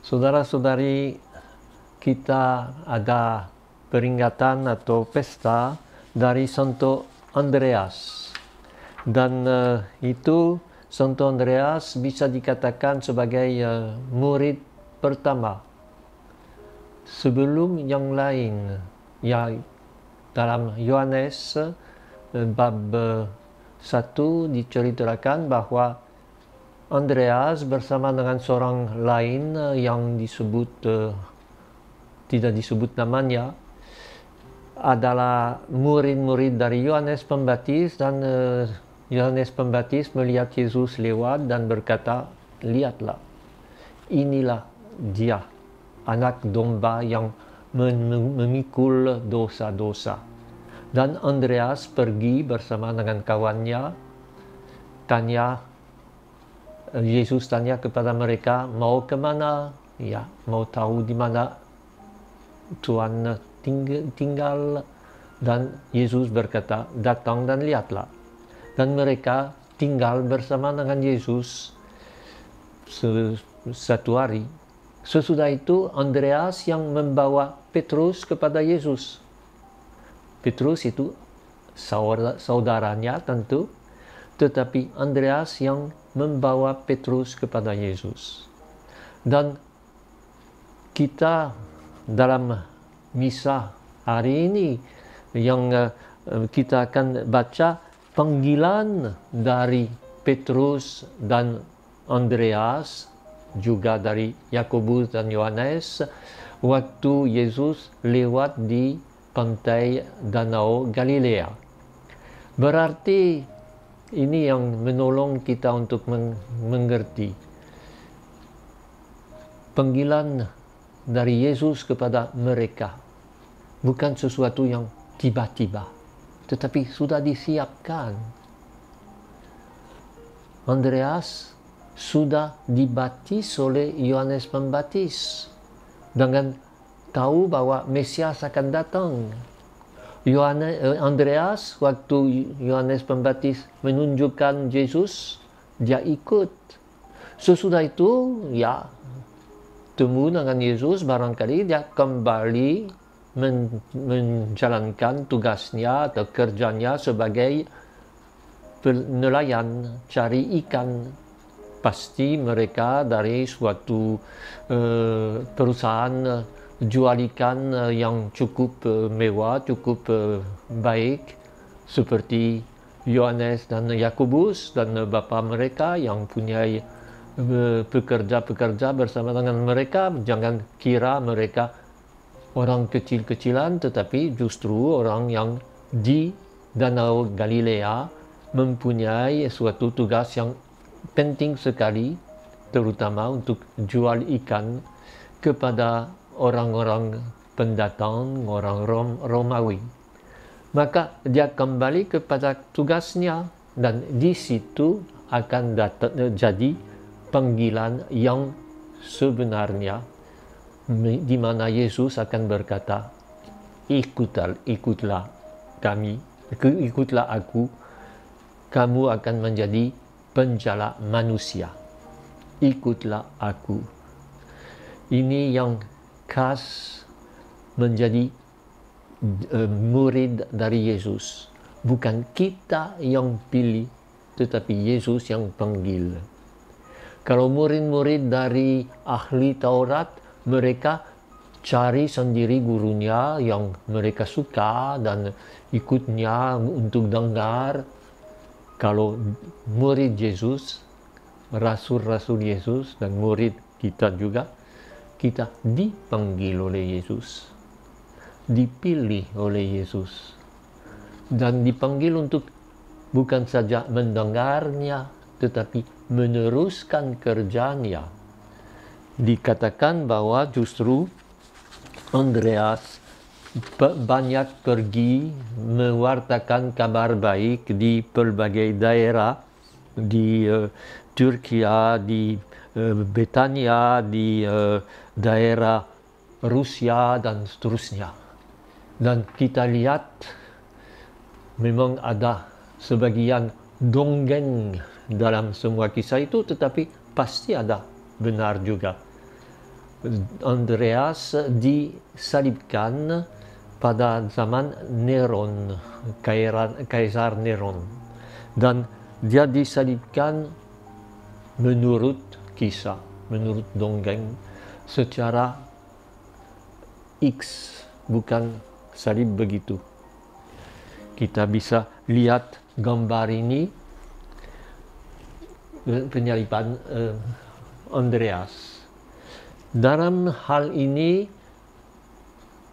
Saudara-saudari, kita ada peringatan atau pesta dari Santo Andreas. Dan itu Santo Andreas bisa dikatakan sebagai murid pertama. Sebelum yang lain, ya dalam Yohanes bab 1 diceritakan bahwa Andreas bersama dengan seorang lain yang disebut tidak disebut namanya adalah murid-murid dari Yohanes Pembaptis, dan Yohanes Pembaptis melihat Yesus lewat dan berkata, "Lihatlah, inilah dia, anak domba yang memikul dosa-dosa." Dan Andreas pergi bersama dengan kawannya. Yesus tanya kepada mereka, "Mau kemana?" Ya, mau tahu di mana Tuhan tinggal. Dan Yesus berkata, "Datang dan lihatlah." Dan mereka tinggal bersama dengan Yesus satu hari. Sesudah itu Andreas yang membawa Petrus kepada Yesus. Petrus itu saudaranya tentu, tetapi Andreas yang membawa Petrus kepada Yesus. Dan kita dalam misa hari ini yang kita akan baca panggilan dari Petrus dan Andreas, juga dari Yakobus dan Yohanes, waktu Yesus lewat di pantai Danau Galilea. Berarti ini yang menolong kita untuk mengerti panggilan dari Yesus kepada mereka bukan sesuatu yang tiba-tiba, tetapi sudah disiapkan. Andreas sudah dibaptis oleh Yohanes Pembaptis dengan tahu bahwa Mesias akan datang. Andreas waktu Yohanes Pembaptis menunjukkan Yesus, dia ikut. Sesudah itu ya temu dengan Yesus, barangkali dia kembali menjalankan tugasnya atau kerjanya sebagai nelayan cari ikan. Pasti mereka dari suatu perusahaan jual ikan yang cukup mewah, cukup baik, seperti Yohanes dan Yakobus dan bapa mereka yang punya pekerja-pekerja bersama dengan mereka. Jangan kira mereka orang kecil-kecilan, tetapi justru orang yang di Danau Galilea mempunyai suatu tugas yang penting sekali, terutama untuk jual ikan kepada orang-orang pendatang, orang Romawi. Maka dia kembali kepada tugasnya, dan di situ akan jadi panggilan yang sebenarnya, di mana Yesus akan berkata, ikutlah aku, kamu akan menjadi penjala manusia. Ikutlah aku. Ini yang khas menjadi murid dari Yesus. Bukan kita yang pilih, tetapi Yesus yang panggil. Kalau murid-murid dari ahli Taurat, mereka cari sendiri gurunya yang mereka suka dan ikutnya untuk dengar. Kalau murid Yesus, rasul-rasul Yesus dan murid kita juga, kita dipanggil oleh Yesus, dipilih oleh Yesus, dan dipanggil untuk bukan saja mendengarnya, tetapi meneruskan kerjanya. Dikatakan bahwa justru Andreas banyak pergi mewartakan kabar baik di berbagai daerah, di Turki, di Betania, di daerah Rusia dan seterusnya. Dan kita lihat memang ada sebagian dongeng dalam semua kisah itu, tetapi pasti ada benar juga. Andreas disalibkan pada zaman Neron, Kaisar Neron. Dan dia disalibkan menurut kisah, menurut dongeng, secara X, bukan salib begitu. Kita bisa lihat gambar ini, penyaliban Andreas. Dalam hal ini,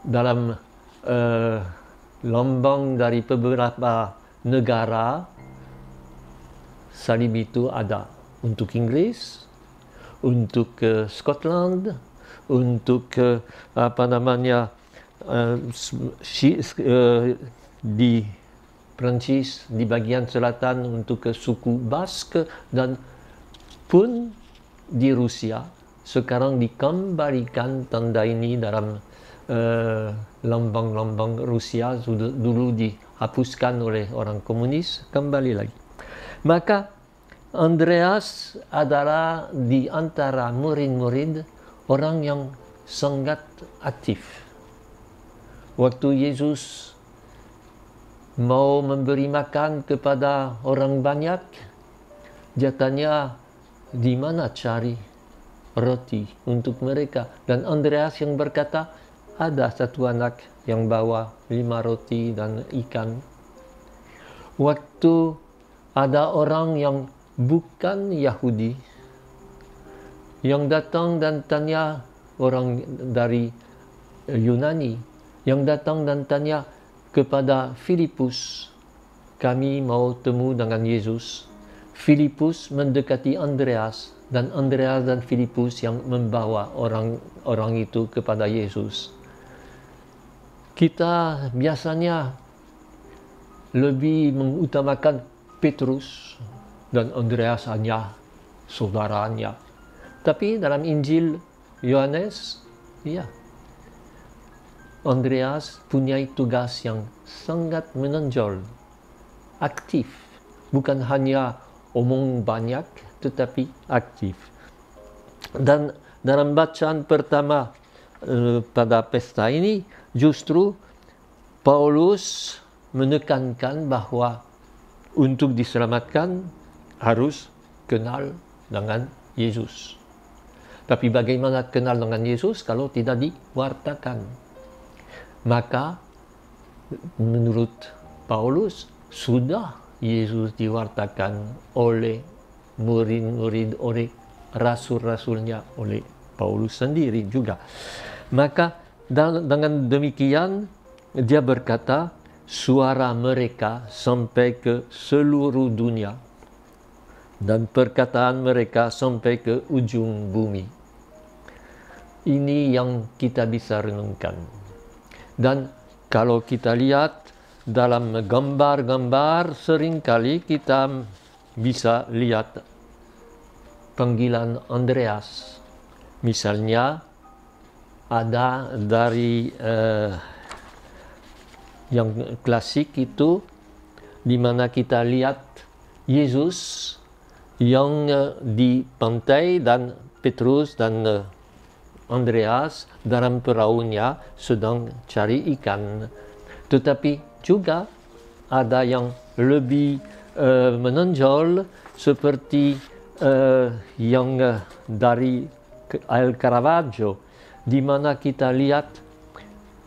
dalam lambang dari beberapa negara, salib itu ada untuk Inggris, untuk Scotland, untuk di Prancis, di bagian selatan untuk suku Basque, dan pun di Rusia. Sekarang dikembalikan tanda ini dalam lambang-lambang Rusia, dulu dihapuskan oleh orang komunis, kembali lagi. Maka Andreas adalah di antara murid-murid orang yang sangat aktif. Waktu Yesus mau memberi makan kepada orang banyak, dia tanya, di mana cari roti untuk mereka? Dan Andreas yang berkata, ada satu anak yang bawa 5 roti dan ikan. Waktu ada orang yang bukan Yahudi yang datang dan tanya, orang dari Yunani yang datang dan tanya kepada Filipus, kami mau temu dengan Yesus. Filipus mendekati Andreas, dan Andreas dan Filipus yang membawa orang itu kepada Yesus. Kita biasanya lebih mengutamakan Petrus dan Andreas hanya saudaranya. Tapi dalam Injil Yohanes, ya, Andreas punya tugas yang sangat menonjol, aktif, bukan hanya omong banyak, tetapi aktif. Dan dalam bacaan pertama pada pesta ini, justru Paulus menekankan bahwa untuk diselamatkan harus kenal dengan Yesus. Tapi bagaimana kenal dengan Yesus kalau tidak diwartakan? Maka menurut Paulus sudah Yesus diwartakan oleh murid-murid, oleh rasul-rasulnya, oleh Paulus sendiri juga. Maka dengan demikian dia berkata, suara mereka sampai ke seluruh dunia dan perkataan mereka sampai ke ujung bumi. Ini yang kita bisa renungkan. Dan kalau kita lihat dalam gambar-gambar, seringkali kita bisa lihat panggilan Andreas. Misalnya ada dari yang klasik itu, di mana kita lihat Yesus yang di pantai dan Petrus dan Andreas dalam perahunya sedang cari ikan. Tetapi juga ada yang lebih menonjol seperti yang dari El Caravaggio, di mana kita lihat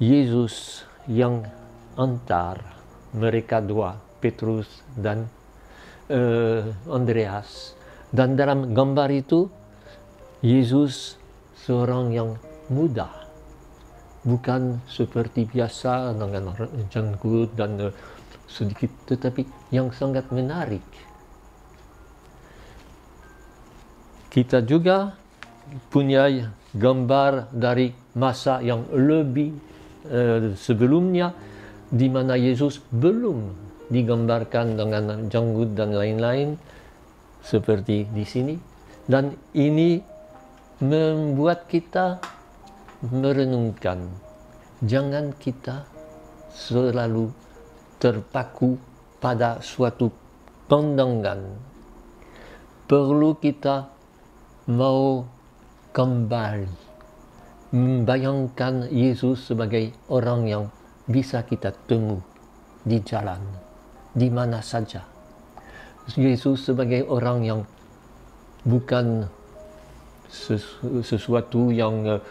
Yesus yang antar mereka dua, Petrus dan Andreas. Dan dalam gambar itu, Yesus seorang yang muda, bukan seperti biasa dengan janggut dan sedikit, tetapi yang sangat menarik. Kita juga punya gambar dari masa yang lebih sebelumnya, di mana Yesus belum digambarkan dengan janggut dan lain-lain seperti di sini. Dan ini membuat kita merenungkan, jangan kita selalu terpaku pada suatu pandangan. Perlu kita mau kembali membayangkan Yesus sebagai orang yang bisa kita temu di jalan, di mana saja. Yesus sebagai orang yang bukan sesuatu yang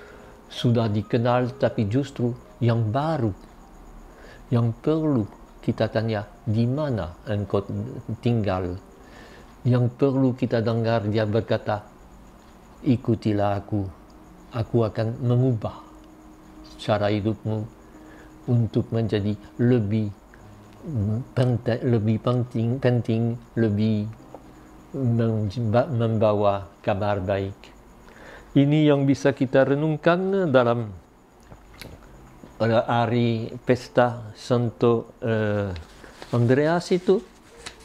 sudah dikenal, tapi justru yang baru, yang perlu kita tanya, di mana engkau tinggal? Yang perlu kita dengar dia berkata, ikutilah aku akan mengubah cara hidupmu untuk menjadi lebih penting, lebih membawa kabar baik. Ini yang bisa kita renungkan dalam hari pesta Santo Andreas itu,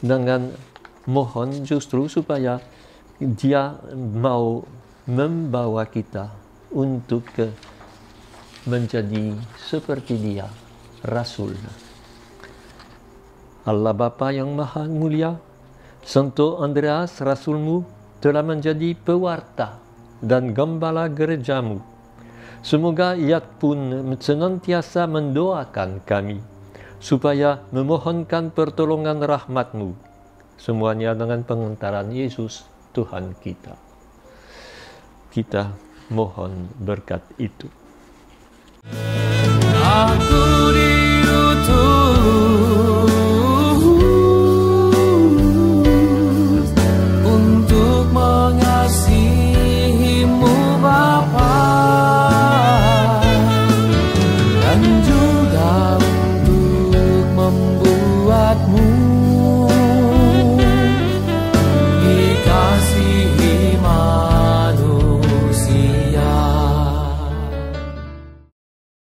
dengan mohon justru supaya dia mau membawa kita untuk menjadi seperti dia, Rasul. Allah Bapa yang Maha Mulia, Santo Andreas Rasulmu telah menjadi pewarta dan gembala gerejamu. Semoga ia pun senantiasa mendoakan kami, supaya memohonkan pertolongan rahmat-Mu. Semuanya dengan pengantaran Yesus Tuhan kita. Kita mohon berkat itu. Aku